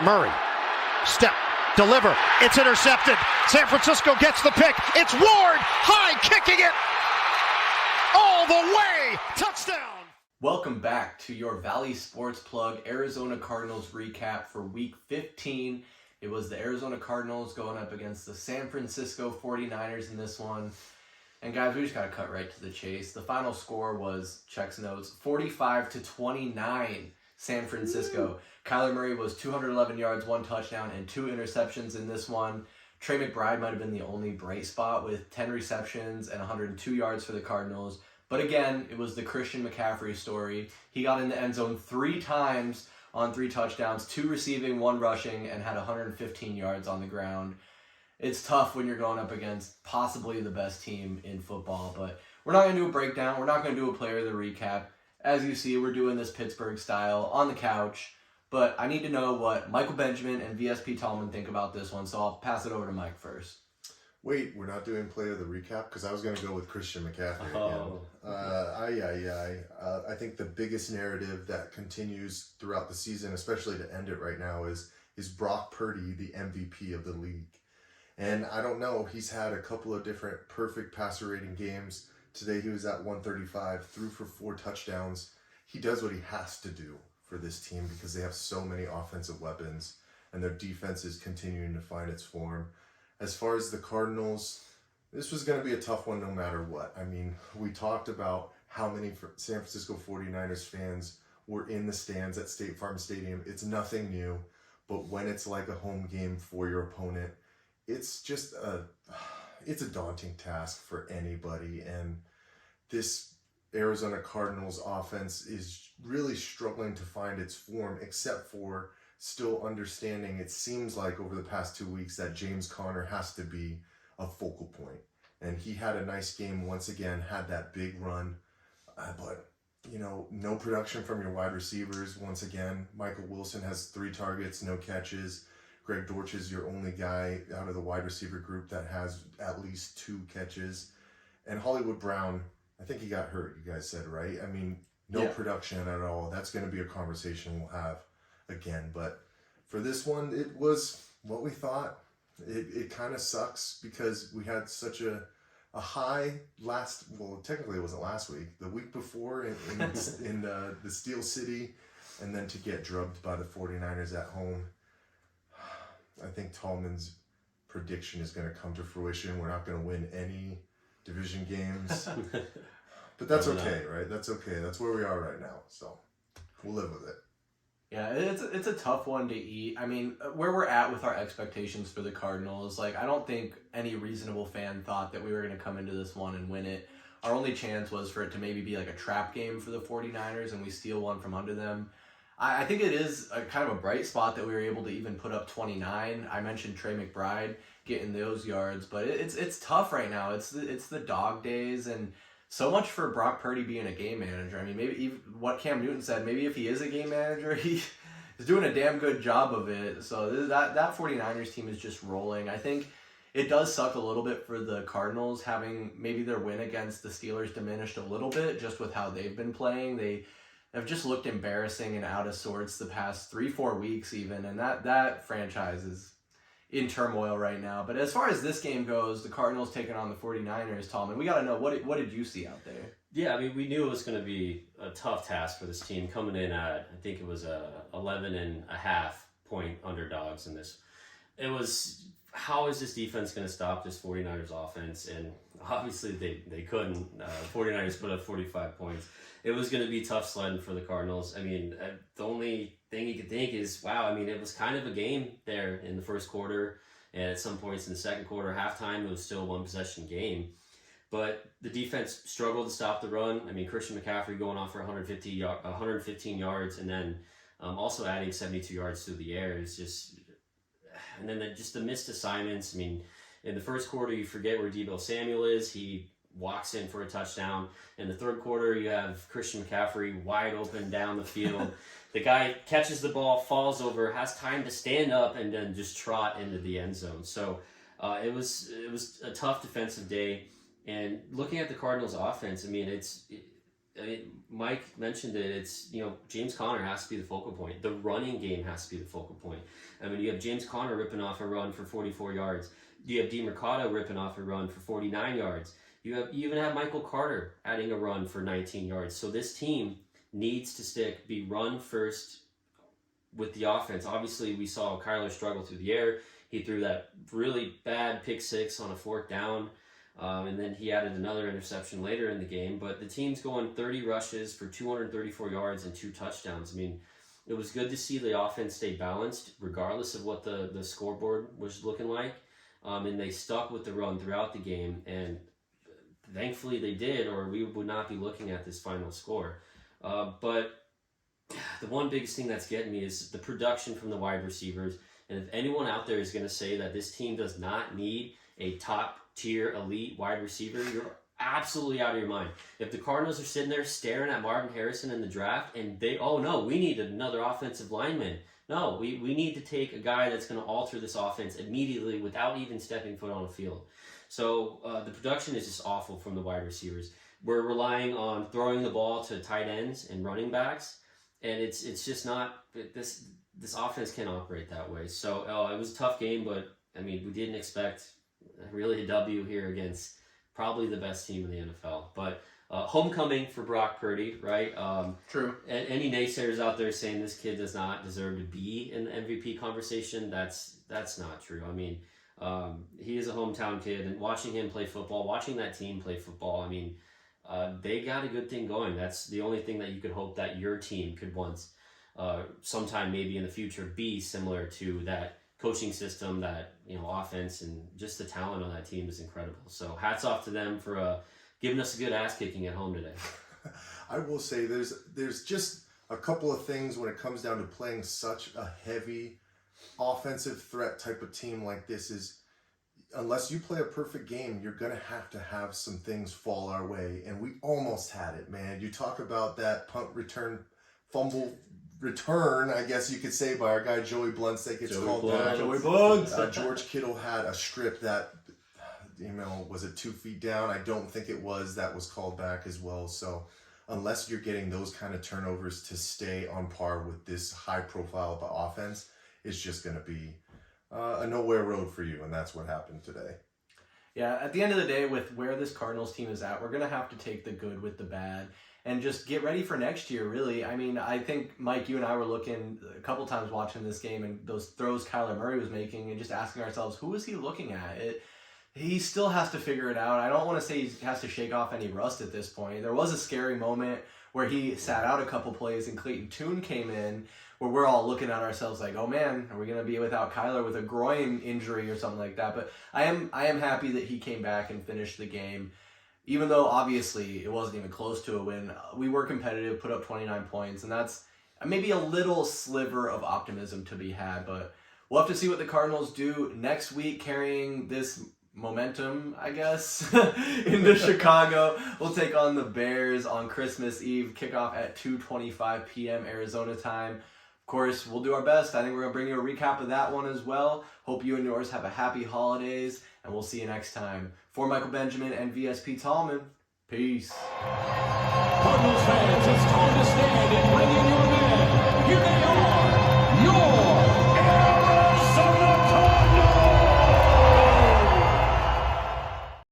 Murray, step, deliver, it's intercepted. San Francisco gets the pick. It's Ward, high, kicking it all the way. Touchdown. Welcome back to your Valley Sports Plug Arizona Cardinals recap for Week 15. It was the Arizona Cardinals going up against the San Francisco 49ers in this one. And guys, we just got to cut right to the chase. The final score was, checks notes, 45-29 San Francisco. Kyler Murray was 211 yards, 1 touchdown, and 2 interceptions in this one. Trey McBride might have been the only bright spot with 10 receptions and 102 yards for the Cardinals. But again, it was the Christian McCaffrey story. He got in the end zone 3 times on 3 touchdowns, 2 receiving, 1 rushing, and had 115 yards on the ground. It's tough when you're going up against possibly the best team in football, but we're not going to do a breakdown. We're not going to do a player of the recap. As you see, we're doing this Pittsburgh style on the couch, but I need to know what Michael Benjamin and VSP Tallman think about this one, so I'll pass it over to Mike first. Wait, we're not doing player of the recap? Because I was going to go with Christian McCaffrey again. I think the biggest narrative that continues throughout the season, especially to end it right now, is Brock Purdy the MVP of the league? And I don't know, he's had a couple of different perfect passer rating games. Today he was at 135, threw for 4 touchdowns. He does what he has to do for this team because they have so many offensive weapons and their defense is continuing to find its form. As far as the Cardinals, this was going to be a tough one no matter what. I mean, we talked about how many San Francisco 49ers fans were in the stands at State Farm Stadium. It's nothing new, but when it's like a home game for your opponent, it's just it's a daunting task for anybody. And this Arizona Cardinals offense is really struggling to find its form, except for still understanding, it seems like over the past 2 weeks, that James Conner has to be a focal point. And he had a nice game once again, had that big run. But, no production from your wide receivers. Once again, Michael Wilson has 3 targets, no catches. Greg Dortch is your only guy out of the wide receiver group that has at least 2 catches. And Hollywood Brown, I think he got hurt, you guys said, right? I mean, no production at all. That's going to be a conversation we'll have again. But for this one, it was what we thought. It kind of sucks because we had such a high technically it wasn't last week, the week before in the Steel City, and then to get drubbed by the 49ers at home. I think Tallman's prediction is going to come to fruition. We're not going to win any division games. But that's okay, right? That's okay. That's where we are right now. So we'll live with it. Yeah, it's a tough one to eat. I mean, where we're at with our expectations for the Cardinals, I don't think any reasonable fan thought that we were going to come into this one and win it. Our only chance was for it to maybe be like a trap game for the 49ers and we steal one from under them. I think it is a kind of a bright spot that we were able to even put up 29. I mentioned Trey McBride getting those yards, but it's tough right now. It's the dog days, and so much for Brock Purdy being a game manager. I mean, maybe even what Cam Newton said, maybe if he is a game manager, he is doing a damn good job of it. So that 49ers team is just rolling. I think it does suck a little bit for the Cardinals having maybe their win against the Steelers diminished a little bit just with how they've been playing. They have just looked embarrassing and out of sorts the past 3-4 weeks even, and that franchise is in turmoil right now. But as far as this game goes, the Cardinals taking on the 49ers, Tallman, we got to know, what did you see out there? Yeah, I mean, we knew it was going to be a tough task for this team coming in at, I think it was 11.5 point underdogs in this. It was, how is this defense going to stop this 49ers offense? And obviously they couldn't. 49ers put up 45 points. It was going to be tough sledding for the Cardinals. I mean, the only thing you could think is, wow, I mean, it was kind of a game there in the first quarter. And at some points in the second quarter, halftime, it was still a one-possession game. But the defense struggled to stop the run. I mean, Christian McCaffrey going off for 115 yards, and then also adding 72 yards through the air is just... And then just the missed assignments. I mean, in the first quarter, you forget where Deebo Samuel is. He walks in for a touchdown. In the third quarter, you have Christian McCaffrey wide open down the field. The guy catches the ball, falls over, has time to stand up, and then just trot into the end zone. So it was a tough defensive day. And looking at the Cardinals' offense, I mean, I mean, Mike mentioned it. It's, James Conner has to be the focal point. The running game has to be the focal point. I mean, you have James Conner ripping off a run for 44 yards. You have DeMercado ripping off a run for 49 yards. You even have Michael Carter adding a run for 19 yards. So this team needs to be run first with the offense. Obviously, we saw Kyler struggle through the air. He threw that really bad pick six on a fourth down. And then he added another interception later in the game. But the team's going 30 rushes for 234 yards and 2 touchdowns. I mean, it was good to see the offense stay balanced regardless of what the scoreboard was looking like. And they stuck with the run throughout the game. And thankfully they did, or we would not be looking at this final score. But the one biggest thing that's getting me is the production from the wide receivers. And if anyone out there is going to say that this team does not need a top-tier elite wide receiver, you're absolutely out of your mind. If the Cardinals are sitting there staring at Marvin Harrison in the draft and we need another offensive lineman. No, we need to take a guy that's going to alter this offense immediately without even stepping foot on the field. So the production is just awful from the wide receivers. We're relying on throwing the ball to tight ends and running backs, and it's just not this offense can't operate that way. So it was a tough game, but I mean we didn't expect really a W here against probably the best team in the NFL. But homecoming for Brock Purdy, right? True. Any naysayers out there saying this kid does not deserve to be in the MVP conversation, that's not true. I mean, he is a hometown kid, and watching him play football, watching that team play football, I mean, they got a good thing going. That's the only thing that you could hope that your team could once, sometime maybe in the future, be similar to that coaching system, that offense, and just the talent on that team is incredible. So hats off to them for giving us a good ass kicking at home today. I will say there's just a couple of things when it comes down to playing such a heavy offensive threat type of team like this is, unless you play a perfect game, you're going to have some things fall our way. And we almost had it, man. You talk about that fumble return, I guess you could say, by our guy Joey Blunts that gets called back. Joey Blunts. George Kittle had a strip that, was it 2 feet down? I don't think it was. That was called back as well. So unless you're getting those kind of turnovers to stay on par with this high profile of offense, it's just going to be a nowhere road for you. And that's what happened today. Yeah, at the end of the day, with where this Cardinals team is at, we're going to have to take the good with the bad and just get ready for next year, really. I mean, I think, Mike, you and I were looking a couple times watching this game and those throws Kyler Murray was making and just asking ourselves, who is he looking at? He still has to figure it out. I don't want to say he has to shake off any rust at this point. There was a scary moment where he sat out a couple plays and Clayton Tune came in, where we're all looking at ourselves like, oh man, are we going to be without Kyler with a groin injury or something like that? But I am happy that he came back and finished the game. Even though obviously it wasn't even close to a win, we were competitive, put up 29 points, and that's maybe a little sliver of optimism to be had. But we'll have to see what the Cardinals do next week, carrying this momentum, I guess, into Chicago. We'll take on the Bears on Christmas Eve, kickoff at 2:25 p.m. Arizona time. Of course, we'll do our best. I think we're going to bring you a recap of that one as well. Hope you and yours have a happy holidays, and we'll see you next time. For Michael Benjamin and VSP Tallman, peace. Cardinals fans, it's time to stand and bring in your men. Here they are, your